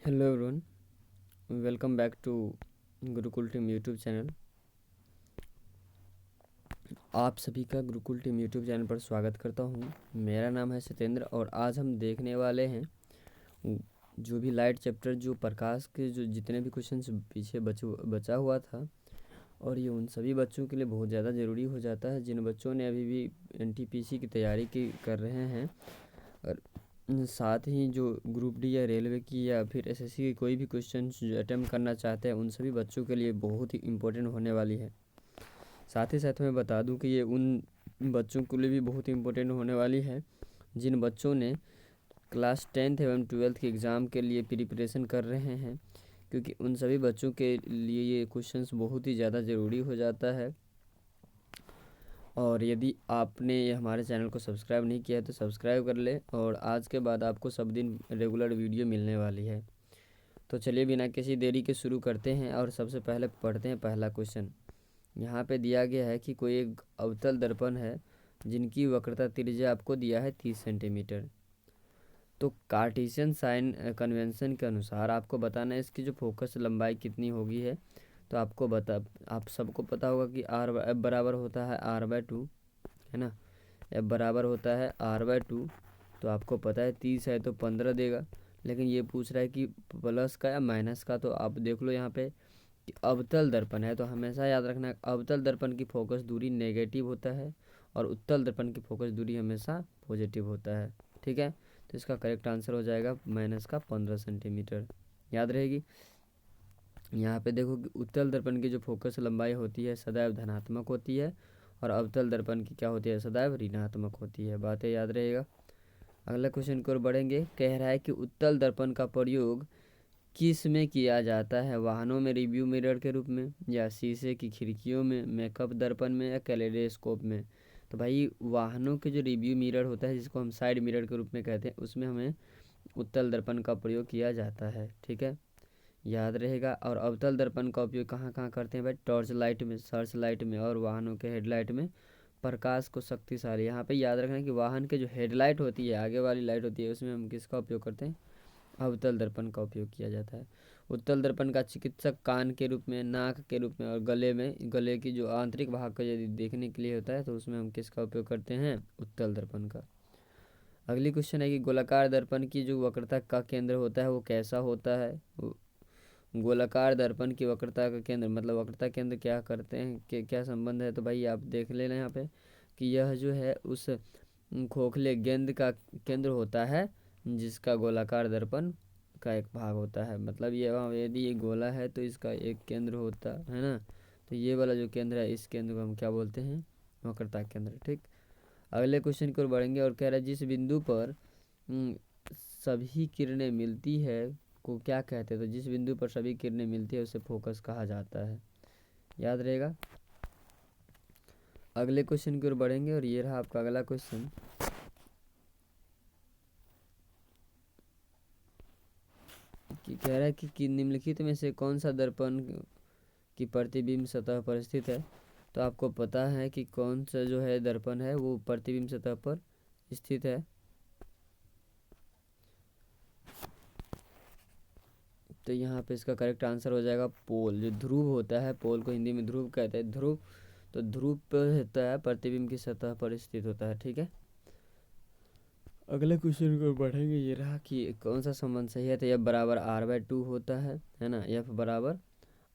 Hello everyone, welcome back to Gurukul team YouTube channel. आप सभी का गुरुकुल टीम यूट्यूब चैनल पर स्वागत करता हूं। मेरा नाम है सत्येंद्र और आज हम देखने वाले हैं जो भी लाइट चैप्टर, जो प्रकाश के जो जितने भी क्वेश्चंस पीछे बचा हुआ था, और ये उन सभी बच्चों के लिए बहुत ज़्यादा ज़रूरी हो जाता है जिन बच्चों ने अभी भी एनटीपीसी की तैयारी कर रहे हैं, और साथ ही जो ग्रुप डी या रेलवे की या फिर एसएससी की कोई भी क्वेश्चन जो अटेम्प्ट करना चाहते हैं, उन सभी बच्चों के लिए बहुत ही इम्पोर्टेंट होने वाली है। साथ ही साथ मैं बता दूं कि ये उन बच्चों के लिए भी बहुत ही इम्पोर्टेंट होने वाली है जिन बच्चों ने क्लास 10th एवं 12th के एग्ज़ाम के लिए प्रिपरेशन कर रहे हैं, क्योंकि उन सभी बच्चों के लिए ये क्वेश्चंस बहुत ही ज़्यादा ज़रूरी हो जाता है। और यदि आपने ये हमारे चैनल को सब्सक्राइब नहीं किया है तो सब्सक्राइब कर ले, और आज के बाद आपको सब दिन रेगुलर वीडियो मिलने वाली है। तो चलिए बिना किसी देरी के शुरू करते हैं और सबसे पहले पढ़ते हैं पहला क्वेश्चन। यहाँ पे दिया गया है कि कोई एक अवतल दर्पण है जिनकी वक्रता त्रिज्या आपको दिया है 30 सेंटीमीटर। तो कार्टेशियन साइन कन्वेंशन के अनुसार आपको बताना है इसकी जो फोकस लंबाई कितनी होगी है। तो आप सबको पता होगा कि एफ बराबर होता है r/2, है ना। एफ बराबर होता है r/2। तो आपको पता है 30 है तो 15 देगा, लेकिन ये पूछ रहा है कि प्लस का या माइनस का। तो आप देख लो यहाँ पे कि अवतल दर्पण है, तो हमेशा याद रखना अवतल दर्पण की फोकस दूरी नेगेटिव होता है और उत्तल दर्पण की फोकस दूरी हमेशा पॉजिटिव होता है। ठीक है, तो इसका करेक्ट आंसर हो जाएगा माइनस का 15 सेंटीमीटर। याद रहेगी। यहाँ पे देखो कि उत्तल दर्पण की जो फोकस लंबाई होती है सदैव धनात्मक होती है, और अवतल दर्पण की क्या होती है, सदैव ऋणात्मक होती है। बातें याद रहेगा। अगला क्वेश्चन की ओर बढ़ेंगे। कह रहा है कि उत्तल दर्पण का प्रयोग किस में किया जाता है, वाहनों में रिव्यू मिरर के रूप में, या शीशे की खिड़कियों में, मेकअप दर्पण में, या कैलेडोस्कोप में। तो भाई वाहनों के जो रिव्यू मिरर होता है जिसको हम साइड मिरर के रूप में कहते हैं, उसमें हमें उत्तल दर्पण का प्रयोग किया जाता है। ठीक है, याद रहेगा। और अवतल दर्पण का उपयोग कहाँ कहाँ करते हैं भाई, टॉर्च लाइट में, सर्च लाइट में, और वाहनों के हेडलाइट में प्रकाश को शक्तिशाली। यहाँ पे याद रखना कि वाहन के जो हेडलाइट होती है, आगे वाली लाइट होती है, उसमें हम किसका उपयोग करते हैं, अवतल दर्पण का उपयोग किया जाता है। उत्तल दर्पण का चिकित्सक कान के रूप में, नाक के रूप में, और गले में, गले की जो आंतरिक भाग को यदि देखने के लिए होता है तो उसमें हम किसका उपयोग करते हैं, उत्तल दर्पण का। अगली क्वेश्चन है कि गोलाकार दर्पण की जो वक्रता का केंद्र होता है वो कैसा होता है। गोलाकार दर्पण की वक्रता का केंद्र मतलब वक्रता केंद्र क्या करते हैं, क्या संबंध है। तो भाई आप देख लेना यहाँ पे कि यह जो है उस खोखले गेंद का केंद्र होता है जिसका गोलाकार दर्पण का एक भाग होता है। मतलब ये यदि ये गोला है तो इसका एक केंद्र होता है ना, तो ये वाला जो केंद्र है इस केंद्र को हम क्या बोलते हैं, वक्रता केंद्र। ठीक, अगले क्वेश्चन की ओर बढ़ेंगे और कह रहा है जिस बिंदु पर हम्म, सभी किरणें मिलती है को क्या कहते हैं। तो जिस बिंदु पर सभी किरणें मिलती है उसे फोकस कहा जाता है। याद रहेगा। अगले क्वेश्चन की ओर बढ़ेंगे और ये रहा आपका अगला क्वेश्चन कि कह रहा है कि निम्नलिखित में से कौन सा दर्पण की प्रतिबिंब सतह पर स्थित है। तो आपको पता है कि कौन सा जो है दर्पण है वो प्रतिबिंब सतह पर स्थित है। तो यहाँ पे इसका करेक्ट आंसर हो जाएगा पोल। जो ध्रुव होता है, पोल को हिंदी में ध्रुव कहते हैं, ध्रुव। तो ध्रुव पर होता है, प्रतिबिंब की सतह पर स्थित होता है। ठीक है, अगले क्वेश्चन को बढ़ेंगे। ये रहा कि कौन सा संबंध सही है। तो एफ बराबर r/2 होता है ना। एफ बराबर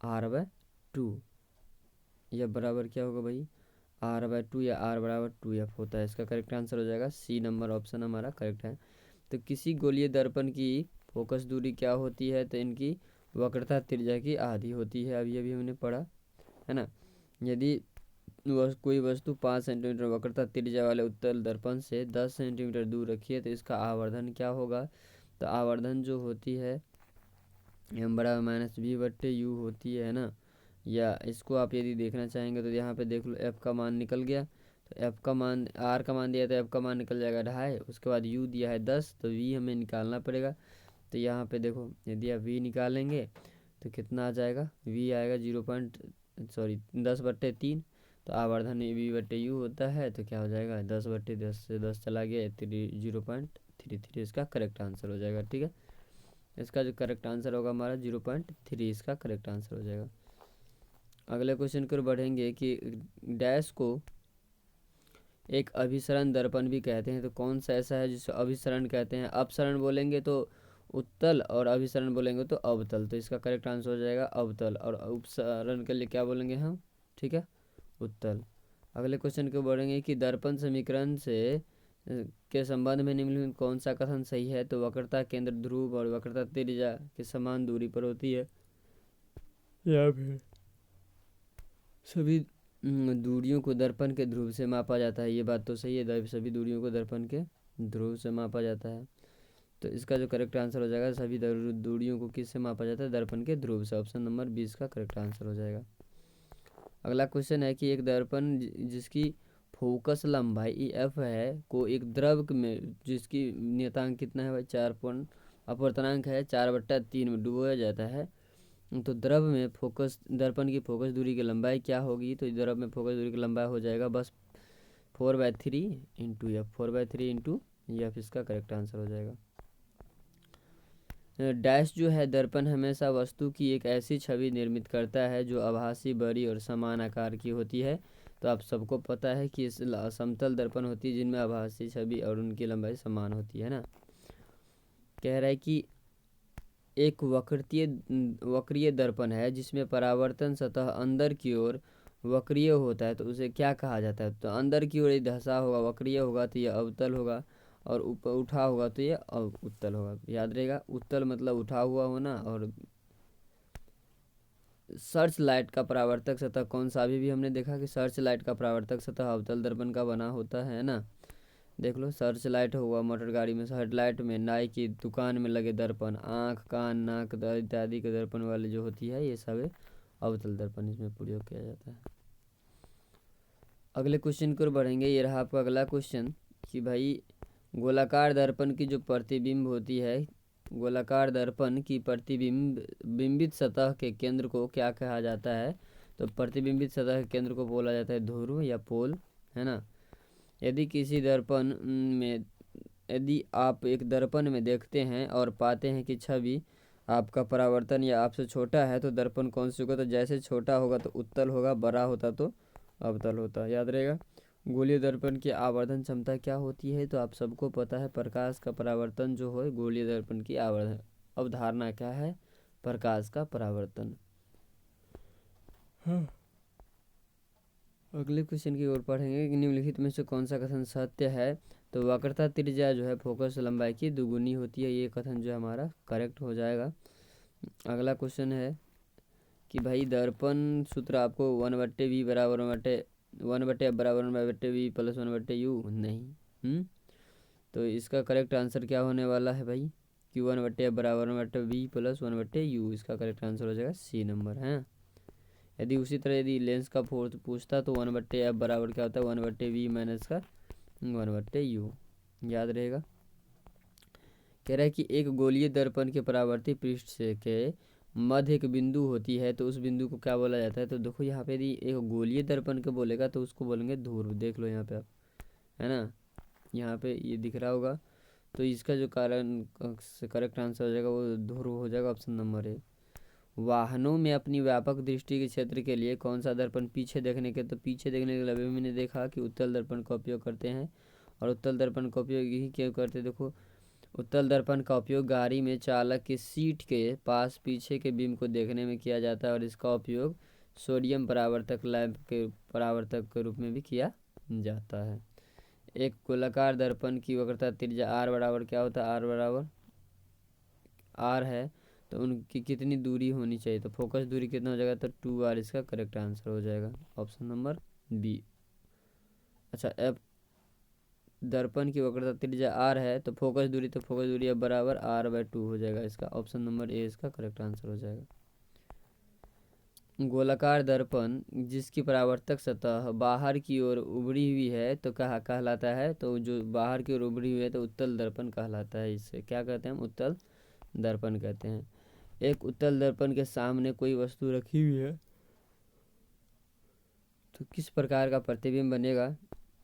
r/2। एफ बराबर क्या होगा भाई, r/2 या r बराबर 2f होता है। इसका करेक्ट आंसर हो जाएगा सी नंबर, ऑप्शन हमारा करेक्ट है। तो किसी गोलीय दर्पण की फोकस दूरी क्या होती है। तो इनकी वक्रता त्रिज्या की आधी होती है, अभी अभी हमने पढ़ा है ना। यदि कोई वस्तु 5 सेंटीमीटर वक्रता त्रिज्या वाले उत्तल दर्पण से 10 सेंटीमीटर दूर रखी है तो इसका आवर्धन क्या होगा। तो आवर्धन जो होती है एम बराबर -v/u होती है ना। या इसको आप यदि देखना चाहेंगे तो यहाँ पे देख लो, एफ का मान निकल गया। तो एफ का मान, आर का मान दिया तो एफ का मान निकल जाएगा 2.5। उसके बाद यू दिया है 10, तो वी हमें निकालना पड़ेगा। तो यहाँ पे देखो यदि आप वी निकालेंगे तो कितना आ जाएगा, वी आएगा 10/3। तो आवर्धन v/u होता है, तो क्या हो जाएगा 10/10 से 10 चला गया 0.33। इसका करेक्ट आंसर हो जाएगा। ठीक है, इसका जो करेक्ट आंसर होगा हमारा 0.3 इसका करेक्ट आंसर हो जाएगा। अगले क्वेश्चन की ओर बढ़ेंगे कि डैश को एक अभिसरण दर्पण भी कहते हैं, तो कौन सा ऐसा है जिसे अभिसरण कहते हैं? अपसरण बोलेंगे तो उत्तल और अभिसरण बोलेंगे तो अवतल, तो इसका करेक्ट आंसर हो जाएगा अवतल। और उपसरण के लिए क्या बोलेंगे हम? ठीक है, उत्तल। अगले क्वेश्चन को बढ़ेंगे कि दर्पण समीकरण से के संबंध में निम्नलिखित में कौन सा कथन सही है? तो वक्रता केंद्र ध्रुव और वक्रता त्रिज्या के समान दूरी पर होती है, या फिर सभी दूरियों को दर्पण के ध्रुव से मापा जाता है। ये बात तो सही है, सभी दूरियों को दर्पण के ध्रुव से मापा जाता है। तो इसका जो करेक्ट आंसर हो जाएगा, सभी दूरियों को किससे मापा जाता है? दर्पण के ध्रुव से। ऑप्शन नंबर 20 का करेक्ट आंसर हो जाएगा। अगला क्वेश्चन है कि एक दर्पण जिसकी फोकस लंबाई एफ है को एक द्रव में जिसकी नियतांक कितना है भाई? 4 अपवर्तनांक है 4/3 में डुबोया जाता है, तो द्रव में फोकस दर्पण की फोकस दूरी की लंबाई क्या होगी? तो द्रव में फोकस दूरी की लंबाई हो जाएगा बस 4/3 इंटू एफ, 4/3 इंटू एफ, इसका करेक्ट आंसर हो जाएगा। डैश जो है, दर्पण हमेशा वस्तु की एक ऐसी छवि निर्मित करता है जो आभासी, बड़ी और समान आकार की होती है। तो आप सबको पता है कि इस समतल दर्पण होती है जिनमें आभासी छवि और उनकी लंबाई समान होती है ना। कह रहा है कि एक वक्रीय दर्पण है जिसमें परावर्तन सतह अंदर की ओर वक्रीय होता है, तो उसे क्या कहा जाता है? तो अंदर की ओर यदि धंसा होगा, वक्रीय होगा तो यह अवतल होगा, और ऊपर उठा होगा तो ये उत्तल होगा। याद रहेगा, उत्तल मतलब उठा हुआ होना। और सर्च लाइट का परावर्तक सतह कौन सा? अभी भी हमने देखा कि सर्च लाइट का परावर्तक सतह अवतल दर्पण का बना होता है ना। देख लो, सर्च लाइट हुआ मोटर गाड़ी में, हेडलाइट में, नाई की दुकान में लगे दर्पण, आँख, कान, नाक इत्यादि के दर्पण वाले जो होती है, ये सब अवतल दर्पण इसमें प्रयोग किया जाता है। अगले क्वेश्चन की ओर बढ़ेंगे। ये रहा आपका अगला क्वेश्चन कि भाई गोलाकार दर्पण की जो प्रतिबिंब होती है, गोलाकार दर्पण की बिंबित सतह के केंद्र को क्या कहा जाता है? तो प्रतिबिंबित सतह के केंद्र को बोला जाता है ध्रुव या पोल, है ना। यदि आप एक दर्पण में देखते हैं और पाते हैं कि छवि आपका परावर्तन या आपसे छोटा है, तो दर्पण कौन सी होगा? तो जैसे छोटा होगा तो उत्तल होगा, बड़ा होता तो अवतल होता। याद रहेगा। गोलीय दर्पण की आवर्धन क्षमता क्या होती है? तो आप सबको पता है, प्रकाश का परावर्तन जो है गोलीय दर्पण की आवर्धन अवधारणा क्या है? प्रकाश का परावर्तन। हाँ। अगले क्वेश्चन की ओर पढ़ेंगे कि निम्नलिखित में से कौन सा कथन सत्य है? तो वक्रता त्रिज्या जो है फोकस लंबाई की दुगुनी होती है, ये कथन जो हमारा करेक्ट हो जाएगा। अगला क्वेश्चन है कि भाई दर्पण सूत्र आपको 1/v बराबर 1/f बराबर 1/v प्लस 1/u नहीं। तो इसका करेक्ट आंसर क्या होने वाला है भाई? कि 1/f बराबर 1/v प्लस 1/u, इसका करेक्ट आंसर हो जाएगा सी नंबर है। यदि उसी तरह यदि लेंस का फोर्स पूछता तो 1/f बराबर क्या होता है? 1/v माइनस का 1/u, याद रहेगा। कह रहा है कि एक गोलीय दर्पण के परावर्ती पृष्ठ से के मध्य एक बिंदु होती है, तो उस बिंदु को क्या बोला जाता है? तो देखो यहाँ पे यदि एक गोलीय दर्पण के बोलेगा तो उसको बोलेंगे ध्रुव। देख लो यहाँ पे आप, है ना, यहाँ पे ये दिख रहा होगा। तो इसका जो कारण करेक्ट आंसर हो जाएगा वो ध्रुव हो जाएगा, ऑप्शन नंबर ए। वाहनों में अपनी व्यापक दृष्टि के क्षेत्र के लिए कौन सा दर्पण पीछे देखने के? तो पीछे देखने के लिए अभी मैंने देखा कि उत्तल दर्पण का उपयोग करते हैं। और उत्तल दर्पण का उपयोग यही क्यों करते हैं? देखो, उत्तल दर्पण का उपयोग गाड़ी में चालक की सीट के पास पीछे के बिंब को देखने में किया जाता है, और इसका उपयोग सोडियम परावर्तक लैंप के परावर्तक के रूप में भी किया जाता है। एक गोलाकार दर्पण की वक्रता त्रिज्या आर बराबर क्या होता है? आर बराबर आर है, तो उनकी कितनी दूरी होनी चाहिए? तो फोकस दूरी कितना हो जाएगा? तो 2r, इसका करेक्ट आंसर हो जाएगा, ऑप्शन नंबर बी। अच्छा, एफ दर्पण की वक्रता त्रिज्या आर है, तो फोकस दूरी अब बराबर r/2 हो जाएगा, इसका ऑप्शन नंबर ए इसका करेक्ट आंसर हो जाएगा। गोलाकार दर्पण जिसकी परावर्तक सतह बाहर की ओर उभरी हुई है तो कहा कहलाता है? तो जो बाहर की ओर उभरी हुई है तो उत्तल दर्पण कहलाता है। इससे क्या कहते हैं? हम उत्तल दर्पण कहते हैं। एक उत्तल दर्पण के सामने कोई वस्तु रखी हुई है तो किस प्रकार का प्रतिबिंब बनेगा?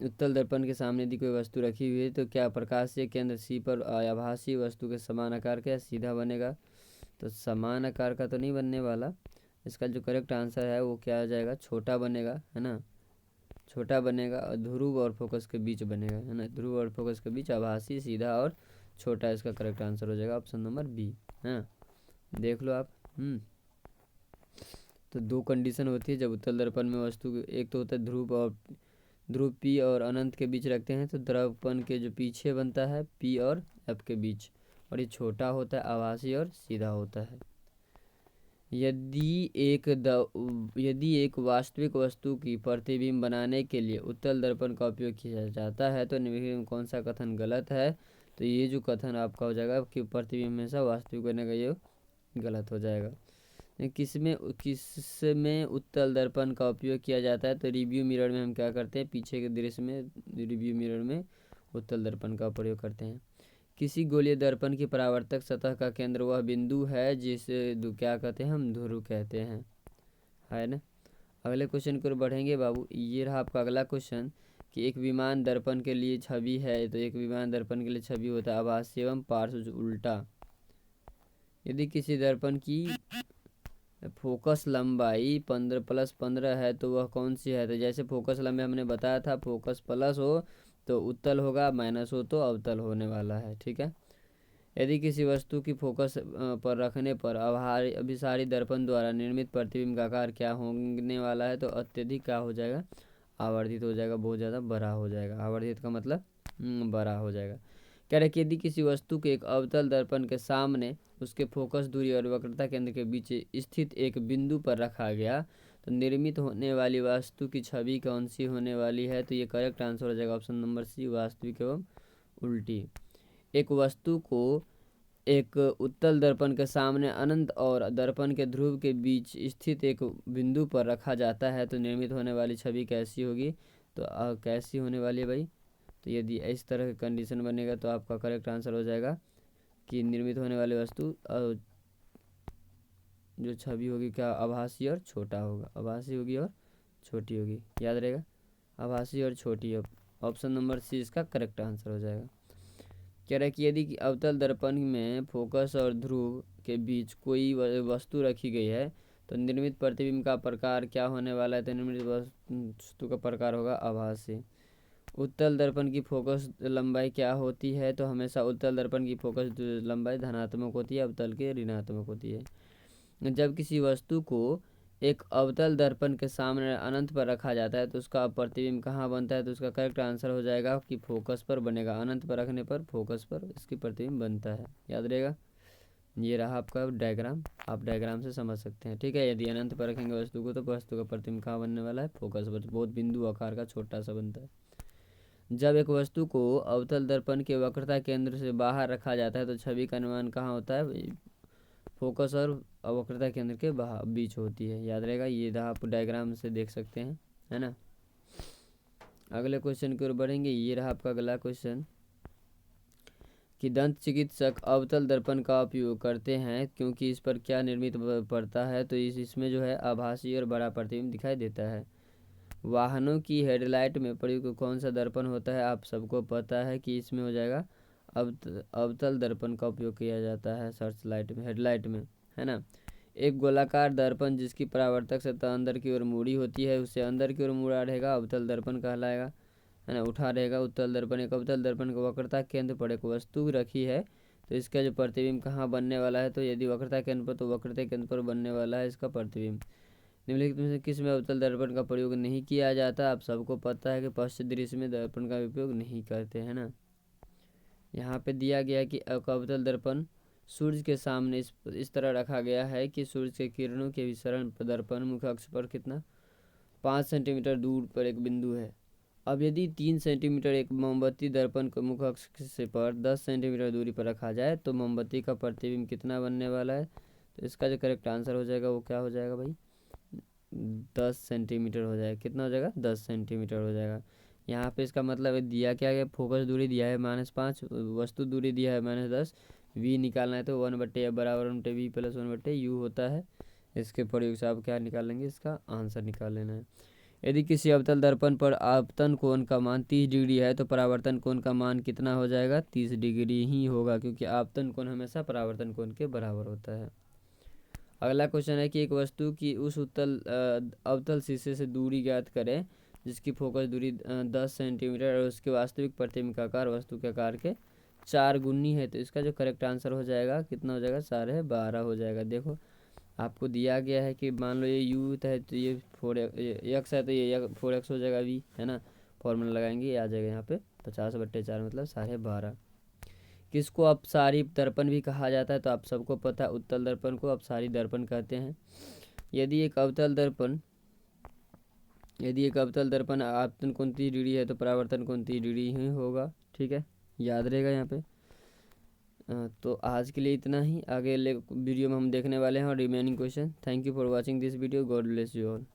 उत्तल दर्पण के सामने यदि कोई वस्तु रखी हुई है तो क्या प्रकाशीय केंद्र सी पर आभासी वस्तु के समान आकार का सीधा बनेगा? तो समान आकार का तो नहीं बनने वाला। इसका जो करेक्ट आंसर है वो क्या आ जाएगा, छोटा बनेगा, है ना, छोटा बनेगा और ध्रुव और फोकस के बीच बनेगा, है ना, ध्रुव और फोकस के बीच आभासी, सीधा और छोटा, इसका करेक्ट आंसर हो जाएगा ऑप्शन नंबर बी। हाँ, देख लो आप। तो दो कंडीशन होती है जब उत्तल दर्पण में वस्तु एक तो होता है ध्रुव पी और अनंत के बीच रखते हैं तो दर्पण के जो पीछे बनता है पी और एफ के बीच, और ये छोटा होता है, आभासी और सीधा होता है। यदि एक वास्तविक वस्तु की प्रतिबिंब बनाने के लिए उत्तल दर्पण का उपयोग किया जाता है तो निम्नलिखित में कौन सा कथन गलत है। तो ये जो कथन आपका हो जाएगा कि प्रतिबिंब हमेशा वास्तविक बनेगा, ये गलत हो जाएगा। किसमें उत्तल दर्पण का उपयोग किया जाता है। तो रिव्यू मिरर में हम क्या करते हैं, पीछे के दृश्य में रिव्यू मिरर में उत्तल दर्पण का प्रयोग करते हैं। किसी गोलीय दर्पण की परावर्तक सतह का केंद्र वह बिंदु है जिसे क्या कहते हैं, हम ध्रुव कहते हैं, है ना। अगले क्वेश्चन की ओर बढ़ेंगे बाबू। ये रहा आपका अगला क्वेश्चन कि एक विमान दर्पण के लिए छवि है। तो एक विमान दर्पण के लिए छवि होता है आभासी एवं पार्श्व उल्टा। यदि किसी दर्पण की फोकस लंबाई 15+15 है तो वह कौन सी है। तो जैसे फोकस लंबाई हमने बताया था, फोकस प्लस हो तो उत्तल होगा, माइनस हो तो अवतल होने वाला है, ठीक है। यदि किसी वस्तु की फोकस पर रखने पर अभिसारी दर्पण द्वारा निर्मित प्रतिबिंब का आकार क्या होने वाला है। तो अत्यधिक क्या हो जाएगा, आवर्धित हो जाएगा, बहुत ज़्यादा बड़ा हो जाएगा। आवर्धित का मतलब बड़ा हो जाएगा। कह रहे कि यदि किसी वस्तु के एक अवतल दर्पण के सामने उसके फोकस दूरी और वक्रता केंद्र के बीच स्थित एक बिंदु पर रखा गया तो निर्मित होने वाली वस्तु की छवि कौन सी होने वाली है। तो ये करेक्ट आंसर हो जाएगा ऑप्शन नंबर सी, वास्तविक एवं उल्टी। एक वस्तु को एक उत्तल दर्पण के सामने अनंत और दर्पण के ध्रुव के बीच स्थित एक बिंदु पर रखा जाता है तो निर्मित होने वाली छवि कैसी होगी। तो कैसी होने वाली है भाई। तो यदि इस तरह का कंडीशन बनेगा तो आपका करेक्ट आंसर हो जाएगा कि निर्मित होने वाली वस्तु जो छवि होगी क्या, आभासी और छोटा होगा, आभासी होगी और छोटी होगी, याद रहेगा, आभासी और छोटी। ऑप्शन नंबर सी इसका करेक्ट आंसर हो जाएगा। कह रहा है कि यदि अवतल दर्पण में फोकस और ध्रुव के बीच कोई वस्तु रखी गई है तो निर्मित प्रतिबिंब का प्रकार क्या होने वाला है। तो निर्मित वस्तु का प्रकार होगा आभासी। उत्तल दर्पण की फोकस लंबाई क्या होती है। तो हमेशा उत्तल दर्पण की फोकस लंबाई धनात्मक होती है, अवतल की ऋणात्मक होती है। जब किसी वस्तु को एक अवतल दर्पण के सामने अनंत पर रखा जाता है तो उसका प्रतिबिंब कहाँ बनता है। तो उसका करेक्ट आंसर हो जाएगा कि फोकस पर बनेगा, अनंत पर रखने पर फोकस पर इसकी प्रतिबिंब बनता है, याद रहेगा। ये रहा आपका डायग्राम, आप डायग्राम से समझ सकते हैं, ठीक है। यदि अनंत पर रखेंगे वस्तु को तो वस्तु का प्रतिबिंब कहाँ बनने वाला है, फोकस पर, बहुत बिंदु आकार का छोटा सा बनता है। जब एक वस्तु को अवतल दर्पण के वक्रता केंद्र से बाहर रखा जाता है तो छवि का निर्माण कहाँ होता है, फोकस और वक्रता केंद्र के बीच होती है, याद रहेगा। ये आप डायग्राम से देख सकते हैं, है ना। अगले क्वेश्चन की ओर बढ़ेंगे। ये रहा आपका अगला क्वेश्चन कि दंत चिकित्सक अवतल दर्पण का उपयोग करते हैं क्योंकि इस पर क्या निर्मित पड़ता है। तो इसमें जो है आभासी और बड़ा प्रतिबिंब दिखाई देता है। वाहनों की हेडलाइट में प्रयुक्त कौन सा दर्पण होता है। आप सबको पता है कि इसमें हो जाएगा अवतल दर्पण का उपयोग किया जाता है सर्च लाइट में, हेडलाइट में, है ना। एक गोलाकार दर्पण जिसकी परावर्तक सतह अंदर की ओर मुड़ी होती है उसे अंदर की ओर मुड़ा रहेगा, अवतल दर्पण कहलाएगा, है ना, उठा रहेगा उत्तल दर्पण। एक अवतल दर्पण को वक्रता केंद्र पर एक वस्तु रखी है तो इसका जो प्रतिबिंब कहाँ बनने वाला है। तो यदि वक्रता केंद्र पर तो वक्रता केंद्र पर बनने वाला है इसका प्रतिबिंब। निम्नलिखित में से किस में अवतल दर्पण का प्रयोग नहीं किया जाता। आप सबको पता है कि पश्चिम दृश्य में दर्पण का उपयोग नहीं करते, है ना। यहाँ पे दिया गया है कि अवतल दर्पण सूर्य के सामने इस तरह रखा गया है कि सूर्य के किरणों के विसरण दर्पण मुख्य अक्ष पर कितना 5 सेंटीमीटर दूर पर एक बिंदु है। अब यदि 3 सेंटीमीटर एक मोमबत्ती दर्पण को मुख्य अक्ष से पर 10 सेंटीमीटर दूरी पर रखा जाए तो मोमबत्ती का प्रतिबिंब कितना बनने वाला है। तो इसका जो करेक्ट आंसर हो जाएगा वो क्या हो जाएगा भाई, 10 सेंटीमीटर हो जाएगा। कितना हो जाएगा, 10 सेंटीमीटर हो जाएगा। यहाँ पे इसका मतलब है दिया क्या है, फोकस दूरी दिया है -5, वस्तु दूरी दिया है -10, वी निकालना है तो 1/f बराबर 1/v + 1/u होता है। इसके प्रयोग से आप क्या निकाल लेंगे, इसका आंसर निकाल लेना है। यदि किसी अवतल दर्पण पर आपतन कोण का मान 30 डिग्री है तो परावर्तन कोण का मान कितना हो जाएगा, 30 डिग्री ही होगा क्योंकि आपतन कोण हमेशा परावर्तन कोण के बराबर होता है, अगला क्वेश्चन है कि एक वस्तु की उस अवतल शीशे से दूरी ज्ञात करें जिसकी फोकस दूरी 10 सेंटीमीटर और उसके वास्तविक प्रतिबिंब आकार वस्तु के आकार के 4 गुनी है। तो इसका जो करेक्ट आंसर हो जाएगा कितना हो जाएगा, 12.5 हो जाएगा। देखो आपको दिया गया है कि मान लो ये यू है तो ये 4x है तो ये 4x हो जाएगा v, है ना। फॉर्मूला लगाएंगे, ये आ जाएगा यहाँ पे 50/4 मतलब 12.5। किसको अपसारी दर्पण भी कहा जाता है? तो आप सबको पता है उत्तल दर्पण को अपसारी दर्पण कहते हैं। यदि एक अवतल दर्पण आपतन कोण 30 डिग्री है तो परावर्तन कोण 30 डिग्री ही होगा। ठीक है, याद रहेगा यहाँ पे। तो आज के लिए इतना ही, आगे वीडियो में हम देखने वाले हैं और remaining question. Thank you for watching this video, God bless you all.